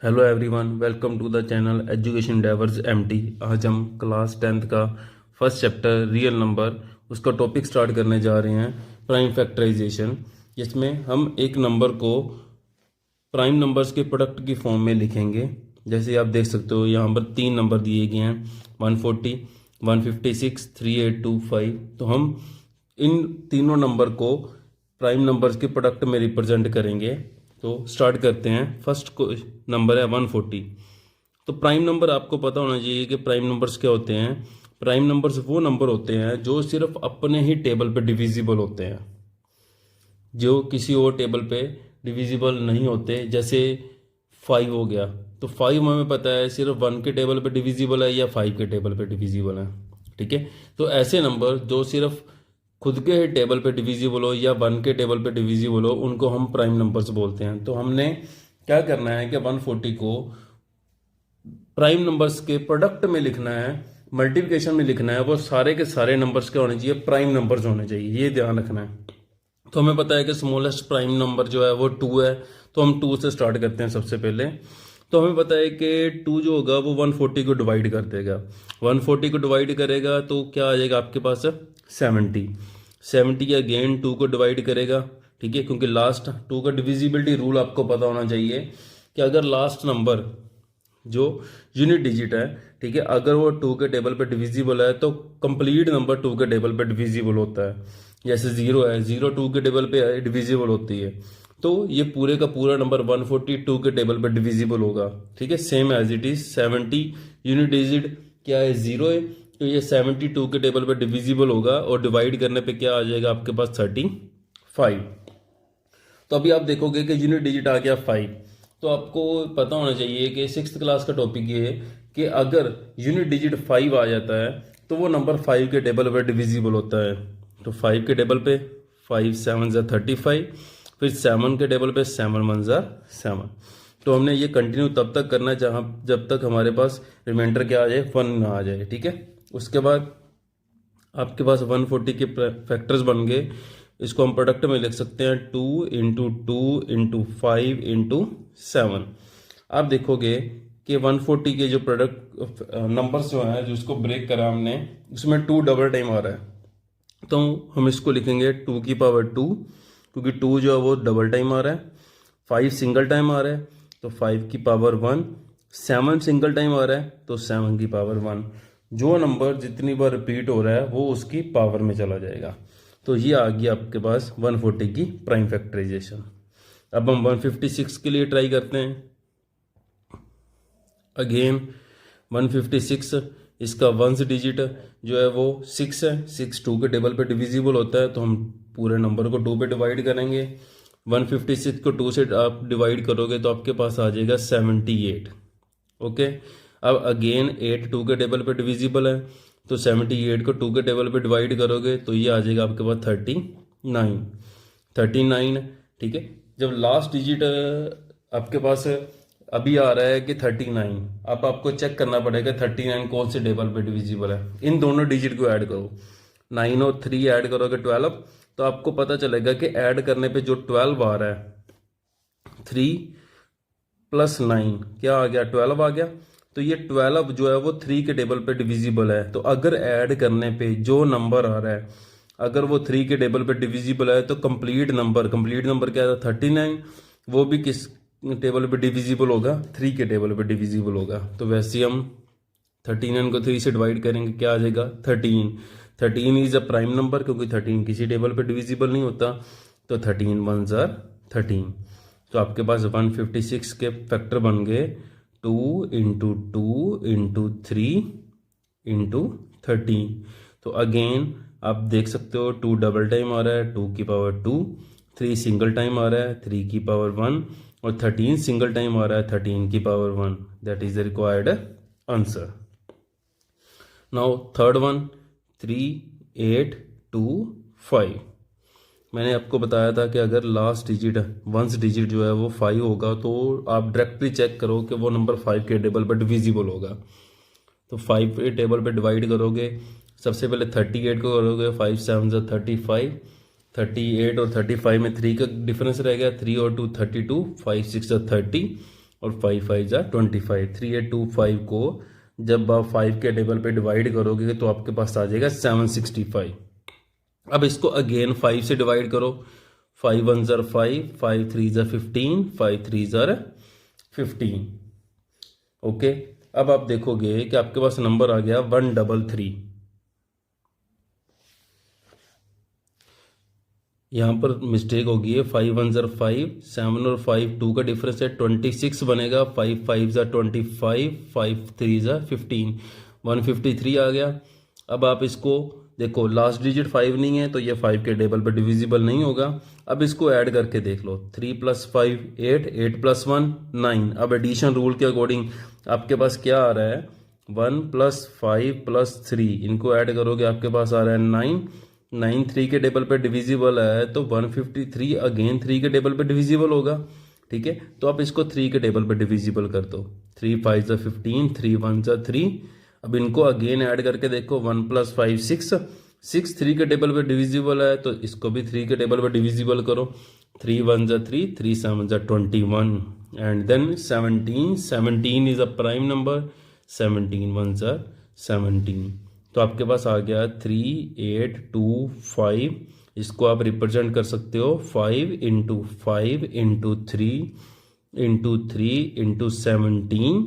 Hello everyone, welcome to the channel education diverse MT. आज हम class 10th का first chapter real number उसका topic start करने जा रहे हैं, प्राइम फैक्टराइजेशन। जिसमें हम एक नंबर को प्राइम नंबर्स के प्रोडक्ट की फॉर्म में लिखेंगे। जैसे आप देख सकते हो यहाँ पर तीन नंबर दिए गए हैं, 140, 156, 3825। तो हम इन तीनों नंबर को प्राइम नंबर्स के प्रोडक्ट में रिप्रेजेंट करेंगे। तो स्टार्ट करते हैं। फर्स्ट को नंबर है 140। तो प्राइम नंबर आपको पता होना चाहिए कि प्राइम नंबर्स क्या होते हैं। प्राइम नंबर्स वो नंबर होते हैं जो सिर्फ अपने ही टेबल पे डिविजिबल होते हैं, जो किसी और टेबल पे डिविजिबल नहीं होते। जैसे 5 हो गया, तो 5 हमें पता है सिर्फ 1 के टेबल पे डिविजिबल है या 5 के टेबल पे डिविजिबल है। ठीक है, तो ऐसे नंबर जो सिर्फ खुद के ही टेबल पे डिविजिबल हो या 1 के टेबल पे डिविजिबल हो, उनको हम प्राइम नंबर्स बोलते हैं। तो हमने क्या करना है कि 140 को प्राइम नंबर्स के प्रोडक्ट में लिखना है, मल्टीप्लिकेशन में लिखना है। वो सारे के सारे नंबर्स क्या होने चाहिए, प्राइम नंबर्स होने चाहिए, ये ध्यान रखना है। तो हमें पता है कि स्मॉलेस्ट प्राइम नंबर जो है वो 2 है, तो हम 2 से स्टार्ट करते हैं सबसे पहले। तो हमें पता है कि 2 जो होगा वो 140 को डिवाइड कर देगा। 140 को डिवाइड करेगा तो क्या आ जाएगा आपके पास, 70। 70 अगेन 2 को डिवाइड करेगा। ठीक है, क्योंकि लास्ट 2 का डिविजिबिलिटी रूल आपको पता होना चाहिए कि अगर लास्ट नंबर जो यूनिट डिजिट है, ठीक है, अगर वो 2 के टेबल पे डिविजिबल है तो कंप्लीट नंबर 2 के टेबल पे डिविजिबल होता है। जैसे 0 है, 0 2 के टेबल पे डिविजिबल होती है, तो ये पूरे का पूरा नंबर 142 के टेबल पे डिविजिबल होगा। ठीक है, same as it is 70 unit digit क्या है, 0 है, तो ये 72 के टेबल पे डिविजिबल होगा और डिवाइड करने पे क्या आ जाएगा आपके पास, 35। तो अभी आप देखोगे कि यूनिट डिजिट आ गया 5। तो आपको पता होना चाहिए कि 6th क्लास का टॉपिक ये है कि अगर यूनिट डिजिट 5 आ जाता है तो वो नंबर 5 के टेबल पर डिविजिबल होता है। तो 5 के टेबल पे 5 7 ज़ा 35, फिर 7 के टेबल पे 7 1 ज़ा 7। तो हमने ये कंटिन्यू तब तक करना है जहाँ जब तक हमारे पास रिमाइंडर क्या आ जाए, 1 ना आ जाए। ठीक है, उसके बाद आपके पास 140 के फैक्टर्स बन गए। इसको हम प्रोडक्ट में लिख सकते हैं 2 इंटू 2 इंटू 5 इंटू 7। आप देखोगे कि 140 के जो प्रोडक्ट नंबर्स जो हैं, जिसको ब्रेक करा हमने, उसमें 2 डबल टाइम आ रहा है। तो हम इसको लिखेंगे 2 की पावर 2, क्योंकि 2 जो है वो डबल टाइम आ रहा है। 5 सिंगल टाइम आ रहा है, तो 5 की पावर 1। 7 सिंगल टाइम आ रहा है, तो 7 की पावर 1। जो नंबर जितनी बार रिपीट हो रहा है वो उसकी पावर में चला जाएगा। तो ये आ गया आपके पास 140 की प्राइम फैक्टराइजेशन। अब हम 156 के लिए ट्राई करते हैं। अगेन 156, इसका वंस डिजिट जो है वो 6 है। 6 2 के टेबल पे डिविजिबल होता है, तो हम पूरे नंबर को 2 पे डिवाइड करेंगे। 156 को 2 से आप डिवाइड करोगे तो आपके पास आ जाएगा 78। ओके, अब अगेन 8 2 के टेबल पे डिविजिबल है, तो 78 को 2 के टेबल पे डिवाइड करोगे तो ये आ जाएगा आपके पास 39। ठीक है, जब लास्ट डिजिट आपके पास अभी आ रहा है कि 39, अब आपको चेक करना पड़ेगा 39 कौन से टेबल पे डिविजिबल है। इन दोनों डिजिट को ऐड करो, 9 और 3 ऐड करोगे 12, तो आपको पता चलेगा कि ऐड करने पे जो 12 आ रहा है, 3 + 9 क्या आ गया, 12 आ गया। तो ये 12 जो है वो 3 के टेबल पे डिविजिबल है। तो अगर ऐड करने पे जो नंबर आ रहा है, अगर वो 3 के टेबल पे डिविजिबल है, तो कंप्लीट नंबर क्या था, 39, वो भी किस टेबल पे डिविजिबल होगा, 3 के टेबल पे डिविजिबल होगा। तो वैसे हम 39 को 3 से डिवाइड करेंगे, क्या आ जाएगा, 13। 13 इज अ प्राइम नंबर, क्योंकि 13 किसी टेबल पे डिविजिबल नहीं होता। तो 13 1 ज़ा 13। तो आपके पास 156 के फैक्टर बन गए 2 इंटू 2 इंटू 3 इंटू 13। तो अगेन आप देख सकते हो 2 डबल टाइम आ रहा है, 2 की पावर 2। 3 सिंगल टाइम आ रहा है, 3 की पावर 1। और 13 सिंगल टाइम आ रहा है, 13 की power 1। That is the required answer. Now third one, 3 8 2 5। मैंने आपको बताया था कि अगर लास्ट डिजिट वंस डिजिट जो है वो 5 होगा, तो आप डायरेक्टली चेक करो कि वो नंबर 5 के टेबल पर डिविजिबल होगा। तो 5 के टेबल पर डिवाइड करोगे, सबसे पहले 38 को करोगे, 5 7 ज़ा 35। 38 और 35 में 3 का डिफरेंस रह गया, 3 और 2 32, 5 6 ज़ा 30। और 5 5 जा 25। 3825 को जब आप 5 के टेबल पे डिवाइड करोगे तो आपके पास आ जाएगा 765। अब इसको अगेन 5 से डिवाइड करो। 5 1 ज़र 5, 5 3 ज़र 15, 5 3 ज़र 15। ओके, अब आप देखोगे कि आपके पास नंबर आ गया 133। यहाँ पर मिस्टेक होगी है। 5 1 ज़र 5, 7 और 5 2 का डिफरेंस है 26 बनेगा। 5 5 ज़र 25, 5 3 ज़र 15, 153 आ गया। अब आप इसको देखो, लास्ट डिजिट 5 नहीं है तो ये 5 के टेबल पर डिविजिबल नहीं होगा। अब इसको ऐड करके देख लो। 3 + 5 8, 8 + 1 9। अब एडिशन रूल के अकॉर्डिंग आपके पास क्या आ रहा है, 1 + 5 + 3, इनको ऐड करोगे आपके पास आ रहा है 9। 9 3 के टेबल पे डिविजिबल है तो 153 अगेन 3 के टेबल पे डिविजिबल होगा। ठीक है, तो आप इसको 3 के टेबल पे डिविजिबल कर दो। 3 5 ज़ा 15, 3 1 ज़ा 3। अब इनको अगेन ऐड करके देखो। 1 + 5 6, 6 3 के टेबल पे डिविजिबल है तो इसको भी 3 के टेबल पे डिविजिबल करो। 3 1 ज़ा 3, 3 7 ज़ा 21 and then 17। 17 is a prime number. 17 1 ज़ा 17। तो आपके पास आ गया 3 8 2 5। इसको आप रिप्रेजेंट कर सकते हो 5 × 5 × 3 × 3 × 17।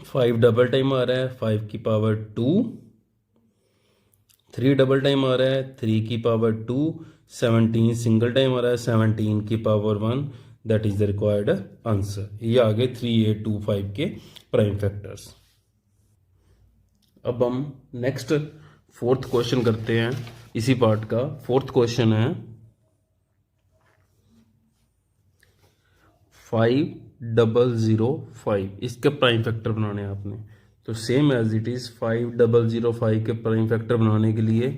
5 डबल टाइम आ रहा है 5 की पावर 2। 3 डबल टाइम आ रहा है 3 की पावर 2। 17 सिंगल टाइम आ रहा है 17 की power 1। That is the required answer. ये आ गए 3825 के प्राइम फैक्टर्स। अब हम नेक्स्ट फोर्थ क्वेश्चन करते हैं। इसी पार्ट का फोर्थ क्वेश्चन है 5005। इसके प्राइम फैक्टर बनाने हैं आपने। तो सेम एज इट इज़ 5005 के प्राइम फैक्टर बनाने के लिए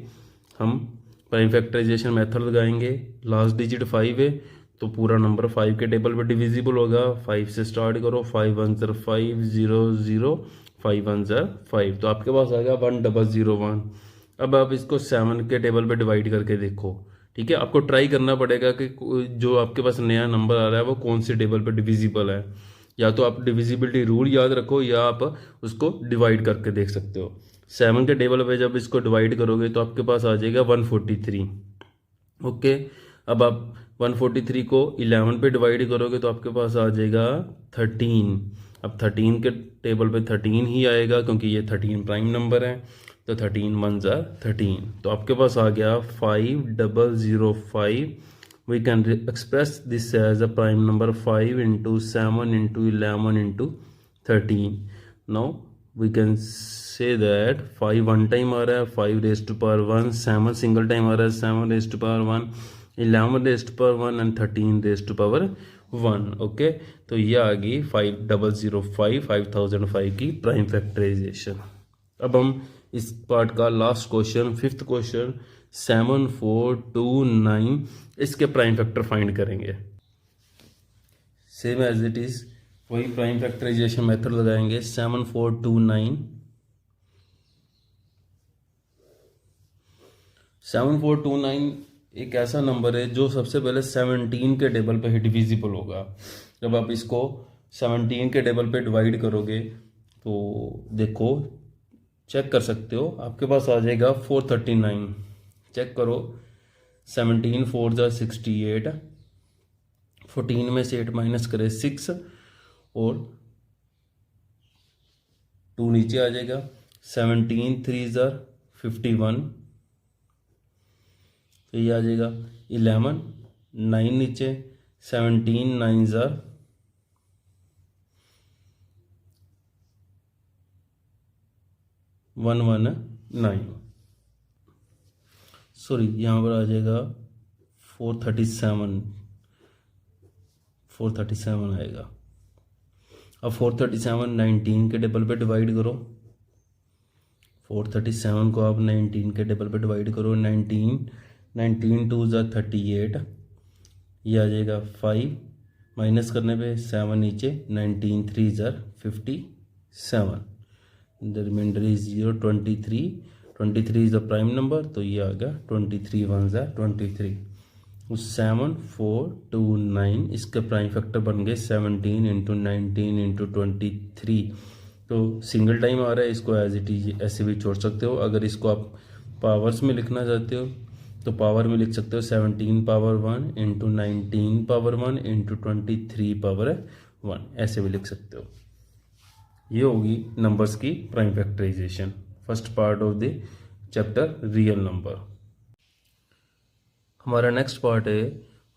हम प्राइम फैक्टराइजेशन मेथड लगाएंगे। लास्ट डिजिट 5 है तो पूरा नंबर 5 के टेबल पे डिविजिबल होगा। 5 से स्टार्ट करो। 5 1 ज़र 5 0 0, 5 1 ज़र 5, तो आपके पास आ गया 1001। अब आप इसको 7 के टेबल पे डिवाइड करके देखो। ठीक है, आपको ट्राई करना पड़ेगा कि जो आपके पास नया नंबर आ रहा है वो कौन से टेबल पे डिविजिबल है। या तो आप डिविजिबिलिटी रूल याद रखो या आप उसको डिवाइड करके देख सकते हो। 7 के टेबल पे जब इसको डिवाइड करोगे तो आपके पास आ जाएगा 143। ओके, अब आप 143 को 11 पे डिवाइड करोगे तो आपके पास आ जाएगा 13। अब 13 के टेबल पे 13 ही आएगा क्योंकि ये 13 प्राइम नंबर है। तो 13 1 ज़ा 13, तो आपके पास आ गया 5005। We can express this as a prime number 5 × 7 × 11 × 13। Now we can say that 5 one time आ रहा है 5 raise to power 1, 7 single time आ रहा है 7 raise to power 1, 11 raise to power 1 and 13 raise to power 1। Okay, तो ये आ गई 5005 की प्राइम फैक्टराइजेशन। अब हम इस पार्ट का लास्ट क्वेश्चन फिफ्थ क्वेश्चन 7429 इसके प्राइम फैक्टर फाइंड करेंगे। सेम एज इट इज वही प्राइम फैक्टराइजेशन मेथड लगाएंगे। 7429 एक ऐसा नंबर है जो सबसे पहले 17 के टेबल पे ही डिविजिबल होगा। जब आप इसको 17 के टेबल पे डिवाइड करोगे तो देखो चेक कर सकते हो, आपके पास आ जाएगा 439। चेक करो, 17 4 ज़ा 68, 14 में से 8 माइनस करें 6 और 2 नीचे आ जाएगा। 17 3 ज़ा 51, तो ये आ जाएगा 11, 9 नीचे, 17 9 ज़ा 119, सॉरी यहाँ पर आ जाएगा 437 आएगा। अब 437 19 के टेबल पे डिवाइड करो। 437 को आप 19 के टेबल पे डिवाइड करो। 19 2 ज़ा 38, ये आ जाएगा 5 माइनस करने पे 7 नीचे, 19 3 ज़ा 57, the remainder is 0। 23 is the prime number, तो ये आ गया 23 1 ज़ा 23। 7 4 2 9, इसके प्राइम फैक्टर बन गए 17 इंटू 19 इंटू 23। तो सिंगल टाइम आ रहा है, इसको एज इट इज ऐसे भी छोड़ सकते हो। अगर इसको आप पावर्स में लिखना चाहते हो तो पावर में लिख सकते हो 17 power 1 into 19 power 1 into 23 power 1, ऐसे भी लिख सकते हो। ये होगी नंबर्स की prime factorisation, first part of the chapter real number. हमारा नेक्स्ट पार्ट है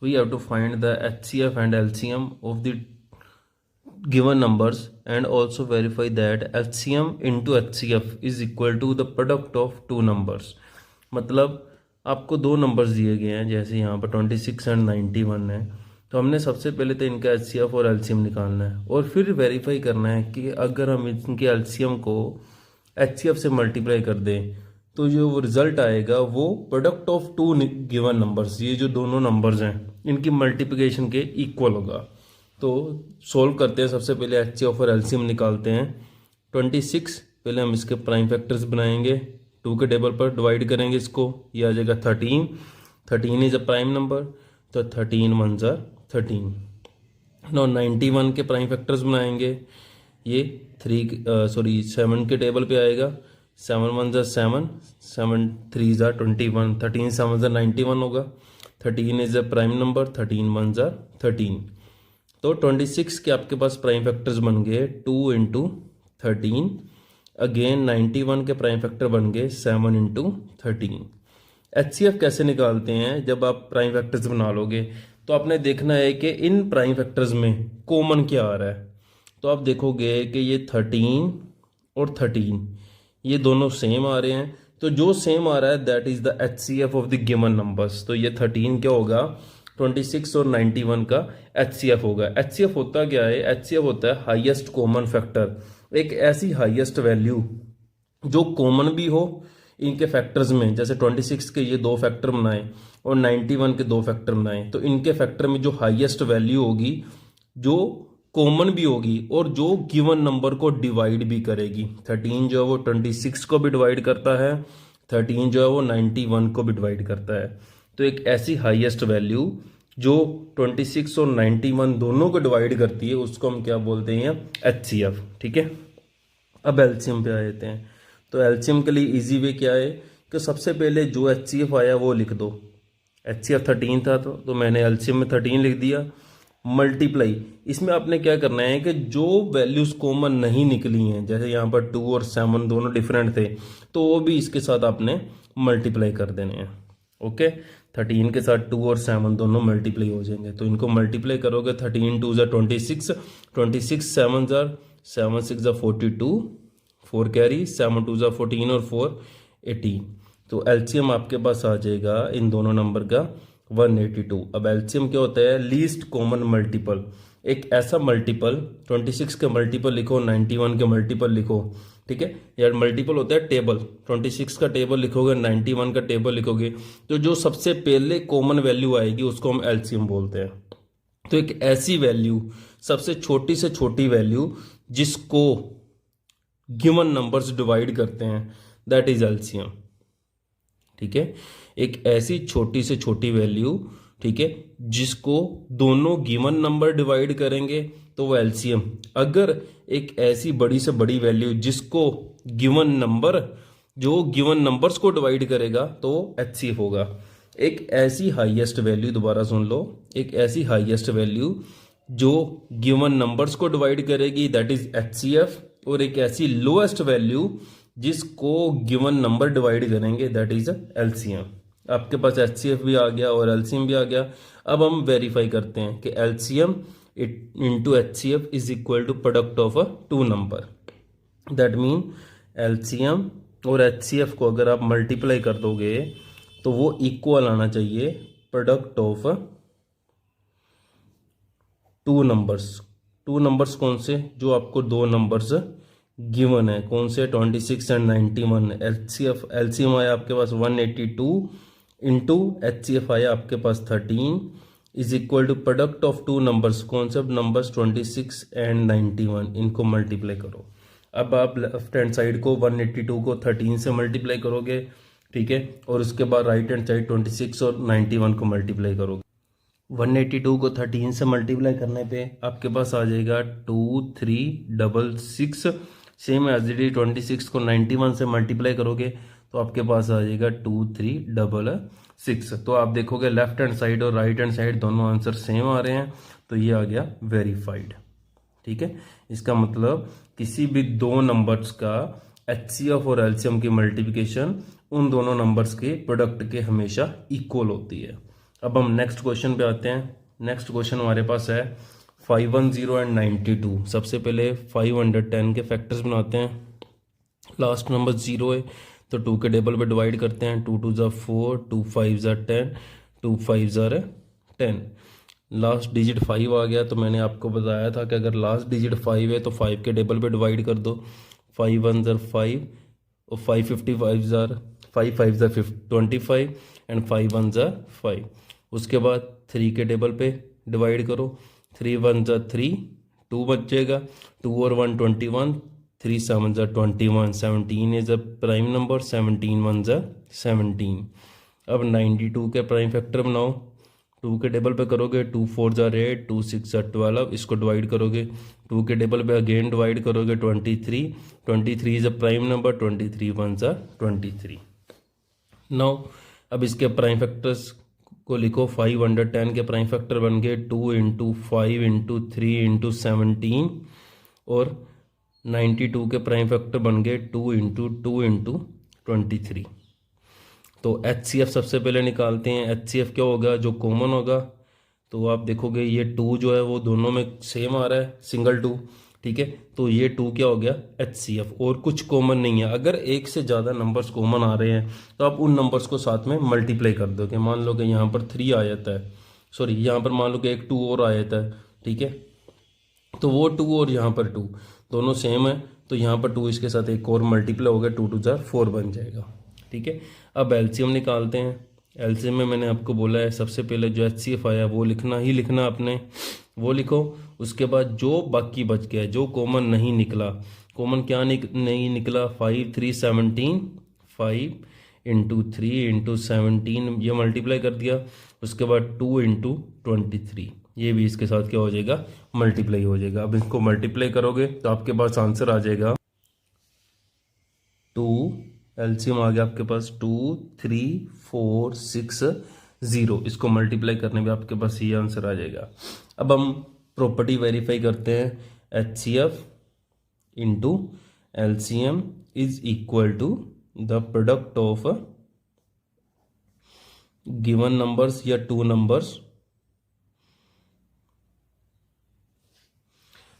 we have to find the HCF and LCM of the given numbers and also verify that LCM into HCF is equal to the product of two numbers. मतलब आपको दो numbers दिए गए हैं, जैसे यहाँ पर 26 एंड 91 है, तो हमने सबसे पहले तो इनका HCF और LCM निकालना है और फिर वेरीफाई करना है कि अगर हम इनके LCM को HCF से मल्टीप्लाई कर दें तो जो रिजल्ट आएगा वो product of two given numbers, ये जो दोनों नंबर्स हैं इनकी मल्टीप्लिकेशन के इक्वल होगा। तो सॉल्व करते हैं, सबसे पहले HCF और LCM निकालते हैं। 26 पहले हम इसके प्राइम फैक्टर्स बनाएंगे, 2 के टेबल पर डिवाइड करेंगे इसको, ये आ जाएगा 13। 13 इज अ प्राइम नंबर, तो 13 1 ज़ा 13। नो 91 के प्राइम फैक्टर्स बनाएंगे, ये 7 के टेबल पे आएगा। 7 1 ज़ा 7, 7 3 ज़ा 21, 13 7 ज़ा 91 होगा। 13 इज अ प्राइम नंबर, 13 1 ज़ा 13। तो 26 के आपके पास प्राइम फैक्टर्स बन गए 2 इंटू 13। अगेन 91 के प्राइम फैक्टर बन गए 7 इंटू 13। HCF कैसे निकालते हैं? जब आप प्राइम फैक्टर्स बना लोगे तो आपने देखना है कि इन प्राइम फैक्टर्स में कॉमन क्या आ रहा है। तो आप देखोगे कि ये 13 और 13 ये दोनों सेम आ रहे हैं, तो जो सेम आ रहा है that is the HCF of the given numbers. तो ये 13 क्या होगा, 26 और 91 का HCF होगा। HCF होता क्या है? HCF होता है हाईएस्ट कॉमन फैक्टर, एक ऐसी हाईएस्ट वैल्यू जो कॉमन भी हो इनके फैक्टर्स में। जैसे 26 के ये दो फैक्टर बनाए और 91 के दो फैक्टर बनाए, तो इनके फैक्टर में जो हाईएस्ट वैल्यू होगी जो कॉमन भी होगी और जो गिवन नंबर को डिवाइड भी करेगी। 13 जो है वो 26 को भी डिवाइड करता है, 13 जो है वो 91 को भी डिवाइड करता है। तो एक ऐसी हाईएस्ट वैल्यू जो 26 और 91 दोनों को डिवाइड करती है उसको हम क्या बोलते हैं? HCF। ठीक है, अब LCM पे आ जाते हैं। तो LCM के लिए इजी वे क्या है कि सबसे पहले जो HCF आया वो लिख दो। HCF 13 था तो मैंने LCM में 13 लिख दिया, मल्टीप्लाई। इसमें आपने क्या करना है कि जो वैल्यूज कॉमन नहीं निकली हैं, जैसे यहाँ पर 2 और 7 दोनों डिफरेंट थे, तो वो भी इसके साथ आपने मल्टीप्लाई कर देने हैं। ओके, 13 के साथ 2 और 7 दोनों मल्टीप्लाई हो जाएंगे, तो इनको मल्टीप्लाई करोगे। 13 2 ज़ा 26, 26 7 ज़ा 7 6 ज़ा 42, 4 कैरी, 7 2 ज़ा 14 और 4 18। तो LCM आपके पास आ जाएगा इन दोनों नंबर का 182। अब LCM क्या होता है? लीस्ट कॉमन मल्टीपल, एक ऐसा मल्टीपल, 26 के मल्टीपल लिखो, 91 के मल्टीपल लिखो। ठीक है यार, मल्टीपल होता है टेबल, 26 का टेबल लिखोगे, 91 का टेबल लिखोगे, तो जो सबसे पहले कॉमन वैल्यू आएगी उसको हम LCM बोलते हैं। तो एक ऐसी वैल्यू, सबसे छोटी से छोटी वैल्यू जिसको गिवन नंबर्स डिवाइड करते हैं, दैट इज LCM। ठीक है, एक ऐसी छोटी से छोटी वैल्यू, ठीक है, जिसको दोनों गिवन नंबर डिवाइड करेंगे तो वो LCM। अगर एक ऐसी बड़ी से बड़ी वैल्यू जिसको गिवन नंबर, जो गिवन नंबर्स को डिवाइड करेगा तो HCF होगा। एक ऐसी हाईएस्ट वैल्यू, दोबारा सुन लो, एक ऐसी हाईएस्ट वैल्यू जो गिवन नंबर्स को डिवाइड करेगी दैट इज HCF, और एक ऐसी लोएस्ट वैल्यू जिसको गिवन नंबर डिवाइड करेंगे दैट इज LCM। आपके पास HCF भी आ गया और LCM भी आ गया। अब हम वेरीफाई करते हैं कि LCM into HCF is equal to product of two number. That mean LCM और HCF को अगर आप मल्टीप्लाई कर दोगे तो वो इक्वल आना चाहिए product of two numbers. To numbers कौन से? जो आपको दो नंबर्स गिवन है, कौन से? 26 एंड 91। LCM आया आपके पास 182 इंटू HCF आया आपके पास 13 is equal to product of two numbers, कौन से नंबर्स? 26 एंड 91। इनको मल्टीप्लाई करो। अब आप लेफ्ट हैंड साइड को 182 को 13 से मल्टीप्लाई करोगे ठीक है। और उसके बाद राइट हैंड साइड 26 और 91 को मल्टीप्लाई करोगे। 182 को 13 से मल्टीप्लाई करने पे आपके पास आ जाएगा 2366। सेम एज इट इज 26 को 91 से मल्टीप्लाई करोगे तो आपके पास आ जाएगा 2366। तो आप देखोगे लेफ्ट हैंड साइड और राइट हैंड साइड दोनों आंसर सेम आ रहे हैं, तो ये आ गया वेरीफाइड। ठीक है, इसका मतलब किसी भी दो नंबर्स का HCF और LCM की मल्टीप्लिकेशन उन दोनों नंबर्स के प्रोडक्ट के हमेशा इक्वल होती है। अब हम नेक्स्ट क्वेश्चन पे आते हैं। नेक्स्ट क्वेश्चन हमारे पास है 510 एंड 92। सबसे पहले 510 के फैक्टर्स बनाते हैं। लास्ट नंबर 0 है तो 2 के टेबल पे डिवाइड करते हैं। 2 2 ज़ा 4, 2 5 ज़ा 10, 2 5 ज़ा 10। लास्ट डिजिट 5 आ गया तो मैंने आपको बताया था कि अगर लास्ट डिजिट 5 है तो 5 के टेबल पे डिवाइड कर दो। 5 1 ज़ा 5 और 5 55 ज़ा 5 5 ज़ा 25 एंड 5 1 ज़ा 5। उसके बाद 3 के टेबल पे डिवाइड करो। 3 1 ज़ा 3, 2 बचेगा। 2 और 1 21, 3 7 ज़ा 21, 17 इज अ प्राइम नंबर, 17 1 ज़ा 17। अब 92 के प्राइम फैक्टर बनाओ। 2 के टेबल पे करोगे 2 4 ज़ा 8, 2 6 ज़ा 12, इसको डिवाइड करोगे। 2 के टेबल पे अगेन डिवाइड करोगे 23, 23 इज अ प्राइम नंबर, 23 1 ज़ा 23। नाउ अब इसके प्राइम फैक्टर्स को लिखो। 510 के प्राइम फैक्टर बन गए 2 इंटू 5 इंटू 3 इंटू 17 और 92 के प्राइम फैक्टर बन गए 2 इंटू 2 इंटू 23। तो HCF सबसे पहले निकालते हैं। HCF क्या होगा, जो कॉमन होगा। तो आप देखोगे ये 2 जो है वो दोनों में सेम आ रहा है, सिंगल 2। ठीक है, तो ये 2 क्या हो गया HCF, और कुछ कॉमन नहीं है। अगर एक से ज़्यादा नंबर्स कॉमन आ रहे हैं तो आप उन नंबर्स को साथ में मल्टीप्लाई कर दोगे। मान लो कि यहाँ पर 3 आ जाता है, सॉरी यहाँ पर मान लो कि एक 2 और आ जाता है। ठीक है, तो वो 2 और यहाँ पर 2 दोनों सेम है, तो यहाँ पर 2 इसके साथ एक और मल्टीप्लाई हो गया, 2 2 ज़ा 4 बन जाएगा। ठीक है, अब LCM निकालते हैं। LCM में मैंने आपको बोला है सबसे पहले जो HCF आया वो लिखना ही लिखना आपने, वो लिखो। उसके बाद जो बाकी बच गया, जो कॉमन नहीं निकला, कॉमन क्या नहीं निकला, 5 3 17, 5 इंटू 3 इंटू 17 ये मल्टीप्लाई कर दिया। उसके बाद 2 इंटू 23 ये भी इसके साथ क्या हो जाएगा, मल्टीप्लाई हो जाएगा। अब इसको मल्टीप्लाई करोगे तो आपके पास आंसर आ जाएगा 2, LCM आ गया आपके पास 2 3 4 6 0। इसको मल्टीप्लाई करने में आपके पास ये आंसर आ जाएगा। अब हम प्रॉपर्टी वेरीफाई करते हैं। HCF into LCM is equal to the product of given numbers या 2 नंबर्स।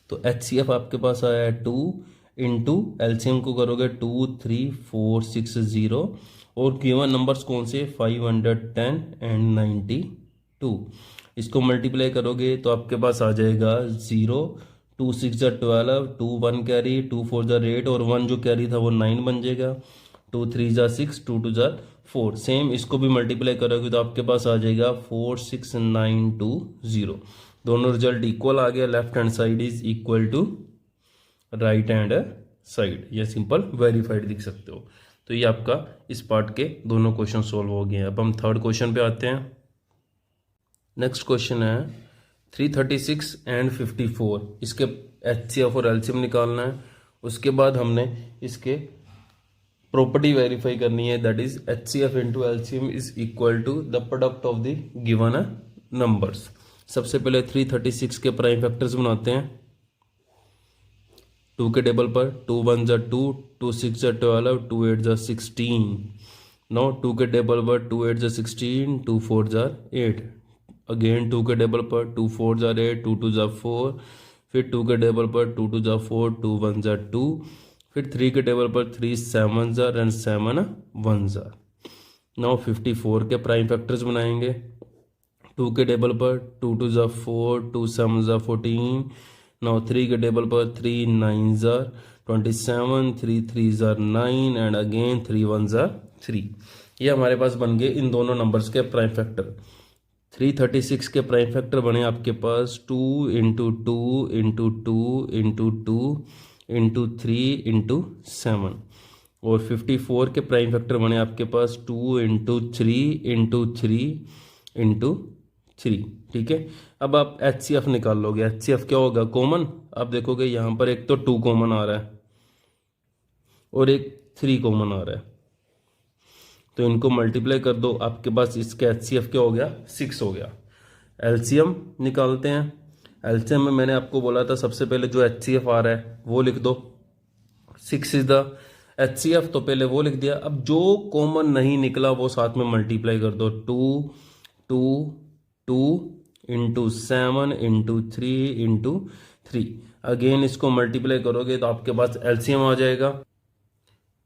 तो HCF आपके पास आया है 2 इंटू LCM को करोगे 2 3 4 6 0 और गिवन नंबर्स कौन से 510 एंड 92। इसको मल्टीप्लाई करोगे तो आपके पास आ जाएगा 0, 2 6 ज़ा 12, 2 1 कैरी, 2 4 ज़ा 8 और 1 जो कैरी था वो 9 बन जाएगा। 2 3 ज़ा 6, 2 2 ज़ा 4। सेम इसको भी मल्टीप्लाई करोगे तो आपके पास आ जाएगा 4 6 9 2 0। दोनों रिजल्ट इक्वल आ गया। Left hand side is equal to right hand side, ये सिंपल वेरीफाइड लिख सकते हो। तो ये आपका इस पार्ट के दोनों क्वेश्चन सॉल्व हो गए हैं। अब हम थर्ड क्वेश्चन पे आते हैं। नेक्स्ट क्वेश्चन है 336 एंड 54। इसके HCF और LCM निकालना है। उसके बाद हमने इसके प्रॉपर्टी वेरीफाई करनी है, that is HCF into LCM is equal to the product of the given numbers. सबसे पहले 336 के प्राइम फैक्टर्स बनाते हैं। 2 के टेबल पर 2 1 ज़ा 2, 2 6 ज़ा 12, 2 8 ज़ा 16। नो 2 के टेबल पर 2 8 ज़ा 16, 2 4 ज़ा 8। अगेन 2 के टेबल पर 2 4 ज़ा 8, 2 2 ज़ा 4। फिर 2 के टेबल पर 2 2 ज़ा 4, 2 1 ज़ा 2। फिर 3 के टेबल पर 3 7 ज़ा एंड 7 1 ज़ा। नाउ 54 के प्राइम फैक्टर्स बनाएंगे। 2 के टेबल पर 2 2 ज़ा 4, 2 7 ज़ा 14। नाउ 3 के टेबल पर 3 9 ज़ा 27, 3 3 ज़ा 9 एंड अगेन 3 1 ज़ा 3। ये हमारे पास बन गए इन दोनों नंबर्स के प्राइम फैक्टर। 336 के प्राइम फैक्टर बने आपके पास 2 into 2 into 2 into 2 into 3 into 7। और 54 के प्राइम फैक्टर बने आपके पास 2 इंटू 3 ठीक है। अब आप HCF निकाल लोगे। HCF क्या होगा, कॉमन। आप देखोगे यहाँ पर एक तो 2 कॉमन आ रहा है और एक 3 कॉमन आ रहा है, तो इनको मल्टीप्लाई कर दो, आपके पास इसका HCF क्या हो गया, 6 हो गया। LCM निकालते हैं। LCM में मैंने आपको बोला था सबसे पहले जो HCF आ रहा है वो लिख दो, 6 इज द HCF, तो पहले वो लिख दिया। अब जो कॉमन नहीं निकला वो साथ में मल्टीप्लाई कर दो, 2 इंटू 7 इंटू 3 अगेन इसको मल्टीप्लाई करोगे तो आपके पास LCM आ जाएगा।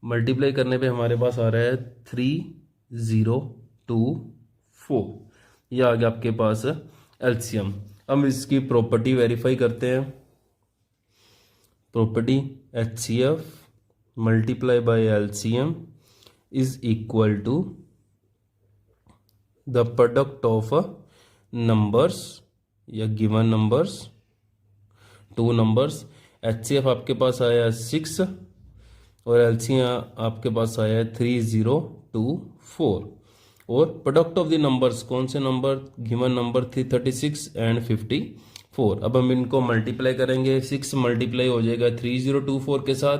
मल्टीप्लाई करने पे हमारे पास आ रहा है 3024, ये आ गया आपके पास LCM। अब इसकी प्रॉपर्टी वेरीफाई करते हैं। Property HCF multiply by LCM is equal to the product of numbers या गिवन नंबर्स, 2 नंबर्स। HCF आपके पास आया 6 और LCM आपके पास आया 3024, और प्रोडक्ट ऑफ द नंबर्स कौन से नंबर, गिवन नंबर 336 एंड 54। अब हम इनको मल्टीप्लाई करेंगे, 6 मल्टीप्लाई हो जाएगा 3024 के साथ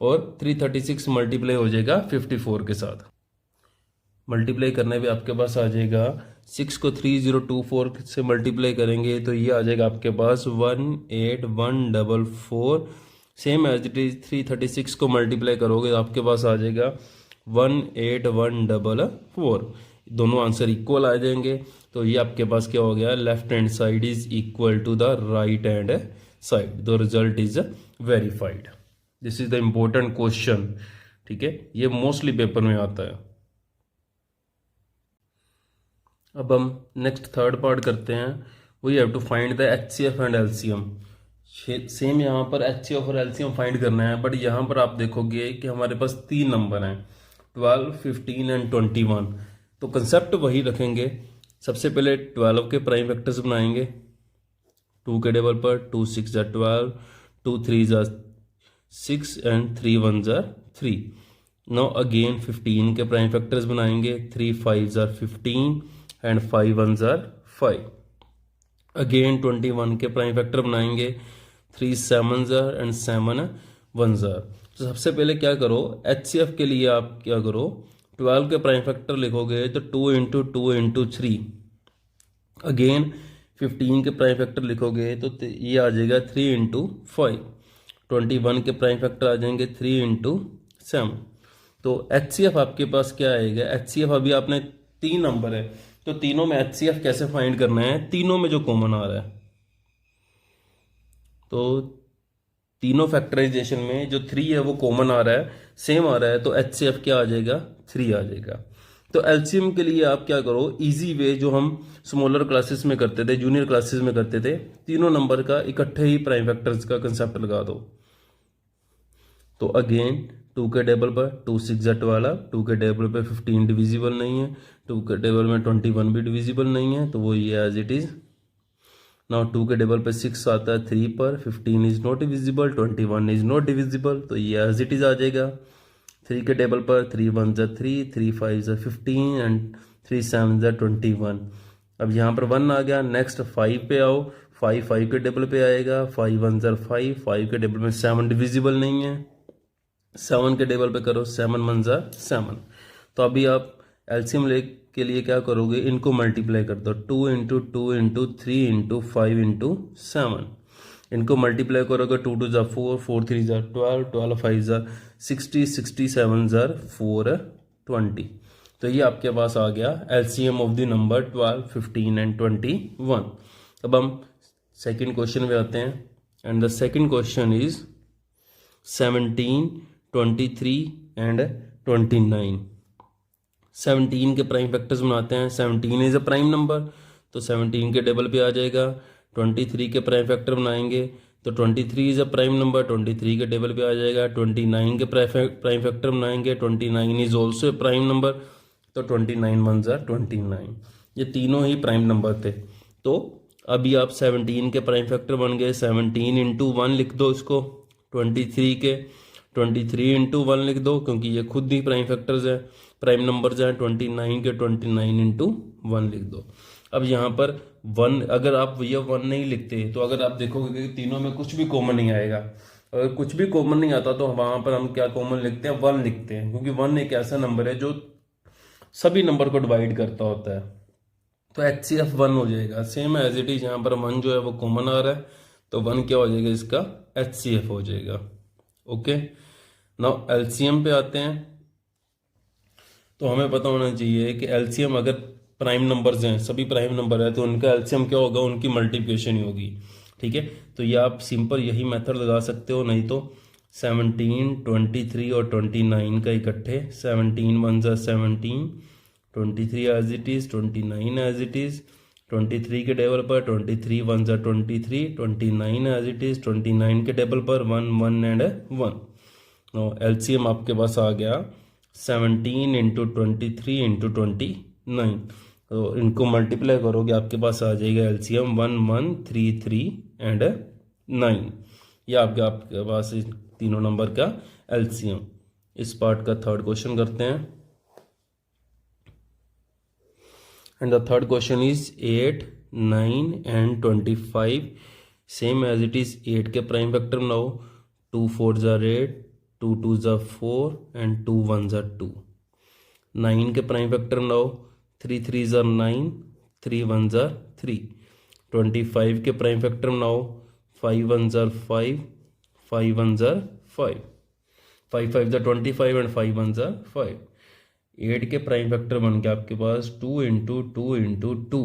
और 336 मल्टीप्लाई हो जाएगा 54 के साथ। मल्टीप्लाई करने पे आपके पास आ जाएगा, 6 को 3024 से मल्टीप्लाई करेंगे तो ये आ जाएगा आपके पास 18144। सेम एज इट इज 336 को मल्टीप्लाई करोगे तो आपके पास आ जाएगा 18144। दोनों आंसर इक्वल आ जाएंगे, तो ये आपके पास क्या हो गया, left hand side is equal to the right hand side, the result is verified. This is the important question, ठीक है, ये मोस्टली पेपर में आता है। अब हम नेक्स्ट थर्ड पार्ट करते हैं, we have to find the HCF and LCM। Same यहाँ पर HCF और LCM फाइंड करना है, बट यहाँ पर आप देखोगे कि हमारे पास 3 नंबर हैं, 12, 15 एंड 21। तो कंसेप्ट वही रखेंगे। सबसे पहले 12 के प्राइम फैक्टर्स बनाएंगे, 2 के टेबल पर 2 6 ज़ा 12, 2 3 ज़ा 6 एंड 3 1 ज़ा 3। नाउ अगेन 15 के प्राइम फैक्टर्स बनाएंगे, 3 5 ज़ा 15 एंड 5 1 ज़ा 5। अगेन 21 के प्राइम फैक्टर बनाएंगे, 3 7 ज़ा एंड 7 1 ज़ा। तो सबसे पहले क्या करो, HCF के लिए आप क्या करो, 12 के प्राइम फैक्टर लिखोगे तो 2 इंटू 2 इंटू 3। अगेन 15 के प्राइम फैक्टर लिखोगे तो ये आ जाएगा 3 इंटू 5। 21 के प्राइम फैक्टर आ जाएंगे 3 इंटू 7। तो HCF आपके पास क्या आएगा, HCF अभी आपने 3 नंबर है तो तीनों में HCF कैसे फाइंड करना है, तीनों में जो कॉमन आ रहा है, तो तीनों फैक्टराइजेशन में जो 3 है वो कॉमन आ रहा है, सेम आ रहा है, तो HCF क्या आ जाएगा, 3 आ जाएगा। तो LCM के लिए आप क्या करो, इजी वे जो हम स्मॉलर क्लासेस में करते थे, जूनियर क्लासेस में करते थे, तीनों नंबर का इकट्ठे ही प्राइम फैक्टर्स का कंसेप्ट लगा दो। तो अगेन 2 के टेबल पर 2 6 ज़ा 12, 2 के टेबल पर 15 डिविजिबल नहीं है, 2 के टेबल में 21 भी डिविजिबल नहीं है, तो वो ये एज इट इज। नाउ 2 के टेबल पर 6 आता है 3 पर, 15 is not divisible, 21 is not divisible, तो ये एज इट इज आ जाएगा। 3 के टेबल पर 3 1 ज़ा 3, 3 5 ज़ा 15 एंड 3 7 ज़ा 21। अब यहाँ पर 1 आ गया। नेक्स्ट 5 पे आओ, 5 5 के टेबल पे आएगा, 5 1 ज़ा 5, 5 के टेबल में 7 डिविजिबल नहीं है, 7 के टेबल पे करो, 7 1 ज़ा 7। तो अभी आप LCM के लिए क्या करोगे, इनको मल्टीप्लाई कर दो, 2 इंटू 2 इंटू 3 इंटू 5 इंटू 7। इनको मल्टीप्लाई करोगे, 2 2 ज़ा 4, 4 3 ज़ा 12, 12 5 ज़ा 60, 67 ज़ा 420। तो ये आपके पास आ गया LCM of the number 12, 15 and 21। अब हम सेकेंड क्वेश्चन पे आते हैं, and the second question is 17, 23 and 29। 17 के प्राइम फैक्टर्स बनाते हैं, 17 इज अ प्राइम नंबर तो 17 के टेबल पे आ जाएगा। 23 के प्राइम फैक्टर बनाएंगे तो 23 इज अ प्राइम नंबर, 23 के टेबल पे आ जाएगा। 29 के प्राइम फैक्टर बनाएंगे, 29 is also a prime number, तो 29 1 ज़ा 29। ये तीनों ही प्राइम नंबर थे। तो अभी आप 17 के प्राइम फैक्टर बन गए, 17 इंटू 1 लिख दो इसको, 23 के 23 इंटू 1 लिख दो, क्योंकि ये खुद ही प्राइम फैक्टर्स है, प्राइम नंबर्स हैं। 29 के 29 इंटू 1 लिख दो। अब यहाँ पर 1, अगर आप ये 1 नहीं लिखते तो अगर आप देखोगे कि तीनों में कुछ भी कॉमन नहीं आएगा। अगर कुछ भी कॉमन नहीं आता तो वहाँ पर हम क्या कॉमन लिखते हैं, 1 लिखते हैं, क्योंकि 1 एक ऐसा नंबर है जो सभी नंबर को डिवाइड करता होता है। तो HCF 1 हो जाएगा। सेम एज इट इज यहाँ पर 1 जो है वो कॉमन आ रहा है, तो 1 क्या हो जाएगा, इसका HCF हो जाएगा। ओके, नाउ LCM पे आते हैं। तो हमें पता होना चाहिए कि LCM अगर प्राइम नंबर्स हैं, सभी प्राइम नंबर है, तो उनका LCM क्या होगा, उनकी मल्टीप्लिकेशन ही होगी। ठीक है, तो ये आप सिंपल यही मेथड लगा सकते हो, नहीं तो 17, 23 और 29 का इकट्ठे। 17 1 जा 17, 23 as it is, 29 as it is, 23 के टेबल पर 23 1 जा 23, 29 एज इट इज, 29 के टेबल पर 1 1 एंड 1। नो LCM आपके पास आ गया 17 इंटू 23 इंटू 29। तो इनको मल्टीप्लाई करोगे आपके पास आ जाएगा LCM 1133 एंड 9। ये आपके पास तीनों नंबर का LCM। इस पार्ट का थर्ड क्वेश्चन करते हैं। And the third question is 8, 9 and 25 same as it is. 8 के प्राइम फैक्टर बनाओ। 2 4 जा 8, 2 2 जा 4 एंड 2 1 जा 2। 9 के प्राइम फैक्टर बनाओ। 3 3 जा 9, 3 1 जा 3। 25 के प्राइम फैक्टर बनाओ। 5 1 जा 5, 5 1 जा 5, 5 5 जा 25 एंड 5 1 जा 5। 8 के प्राइम फैक्टर बन गए आपके पास 2 इंटू 2 इंटू 2।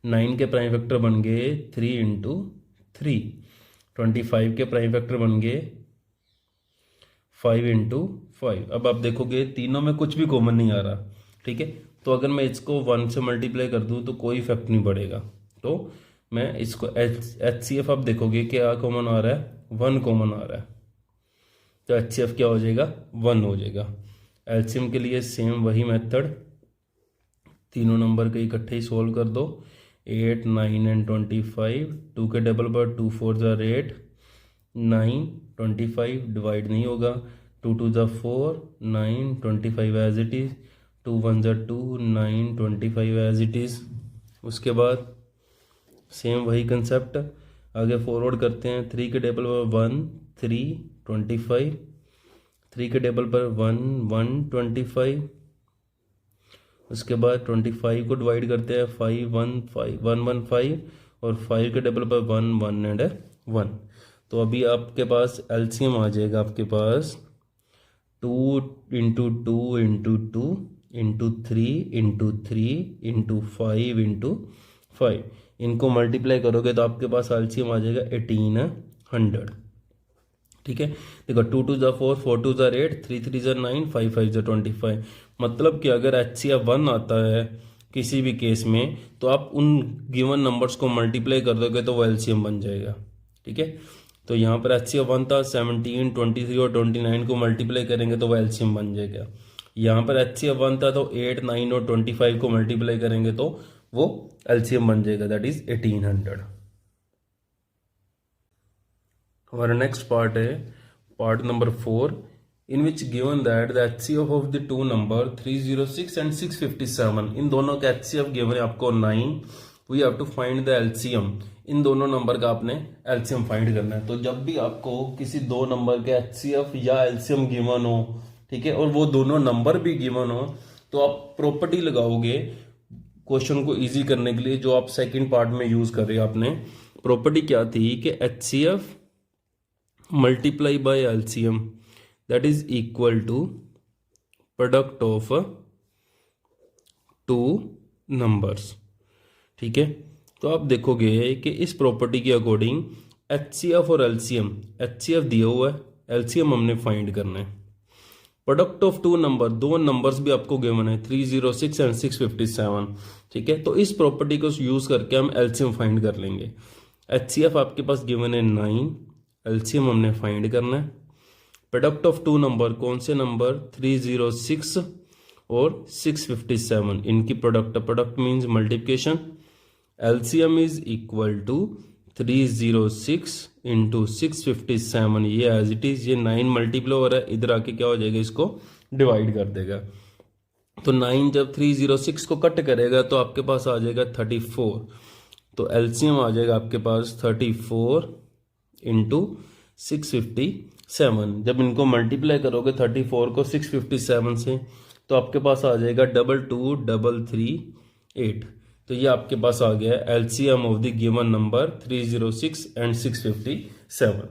9 के प्राइम फैक्टर बन गए 3 इंटू 3। 25 के प्राइम फैक्टर बन गए 5 इंटू 5। अब आप देखोगे तीनों में कुछ भी कॉमन नहीं आ रहा। ठीक है, तो अगर मैं इसको 1 से मल्टीप्लाई कर दूं तो कोई इफेक्ट नहीं पड़ेगा। तो मैं इसको HCF आप देखोगे क्या कॉमन आ रहा है, 1 कॉमन आ रहा है, तो HCF क्या हो जाएगा, 1 हो जाएगा। LCM के लिए सेम वही मेथड, तीनों नंबर के इकट्ठे ही सोल्व कर दो। 8 9 एंड 25, 2 के टेबल पर 2 4 जा 8, 9 25 डिवाइड नहीं होगा। 2 2 जा 4, 9 25 एज इट इज। 2 1 जा 2, 9 25 एज इट इज। उसके बाद सेम वही कंसेप्ट आगे फॉरवर्ड करते हैं। 3 के टेबल पर 1 3 25, 3 के टेबल पर 1 1 25। उसके बाद 25 को डिवाइड करते हैं 5 1 5 1 1 5 और 5 के टेबल पर 1 1 एंड 1। तो अभी आपके पास LCM आ जाएगा आपके पास 2 into 2 into 2 into 3 into 3 into 5 into 5। इनको मल्टीप्लाई करोगे तो आपके पास LCM आ जाएगा 1800। ठीक है, देखो 2 2 जा 4, 4 2 जा 8, 3 3 जा 9, 5 5 जा 25। मतलब कि अगर HCF 1 आता है किसी भी केस में, तो आप उन गिवन नंबर्स को मल्टीप्लाई कर दोगे तो वो LCM बन जाएगा। ठीक है, तो यहाँ पर HCF 1 था, 17 23 और 29 को मल्टीप्लाई करेंगे तो वो LCM बन जाएगा। यहाँ पर HCF 1 था तो 8 9 और 25 को मल्टीप्लाई करेंगे तो वो LCM बन जाएगा, दैट इज 1800। हमारा नेक्स्ट पार्ट है part number 4, in which given that the HCF of the two number 306 and 657, इन दोनों का HCF गिवन है आपको 9। We have to find the LCM। इन दोनों नंबर का आपने LCM फाइंड करना है। तो जब भी आपको किसी दो नंबर के HCF या LCM गिवन हो, ठीक है, और वो दोनों नंबर भी गिवन हो, तो आप प्रॉपर्टी लगाओगे क्वेश्चन को इजी करने के लिए, जो आप सेकंड पार्ट में यूज कर रहे हो। आपने प्रॉपर्टी क्या थी कि HCF multiply by LCM that is equal to product of two numbers. ठीक है, तो आप देखोगे कि इस प्रॉपर्टी के अकॉर्डिंग HCF और LCM, HCF दिया हुआ है, LCM हमने फाइंड करना है। प्रोडक्ट ऑफ टू नंबर, दो नंबर्स भी आपको गिवन है 306 एंड 657। ठीक है, तो इस प्रॉपर्टी को यूज करके हम LCM फाइंड कर लेंगे। HCF आपके पास गिवन है 9, LCM हमने फाइंड करना है। प्रोडक्ट ऑफ टू नंबर, कौन से नंबर, 306 और 657, इनकी product means multiplication. LCM is equal to 306 into 657, ये एज इट इज़, ये 9 मल्टीप्लाई हो रहा है, इधर आके क्या हो जाएगा, इसको डिवाइड कर देगा। तो 9 जब 306 को कट करेगा तो आपके पास आ जाएगा 34। तो एलसीएम आ जाएगा आपके पास 34 इंटू 657। जब इनको मल्टीप्लाई करोगे 34 को 657 से तो आपके पास आ जाएगा 22338। तो ये आपके पास आ गया LCM of the given number 306 and 657।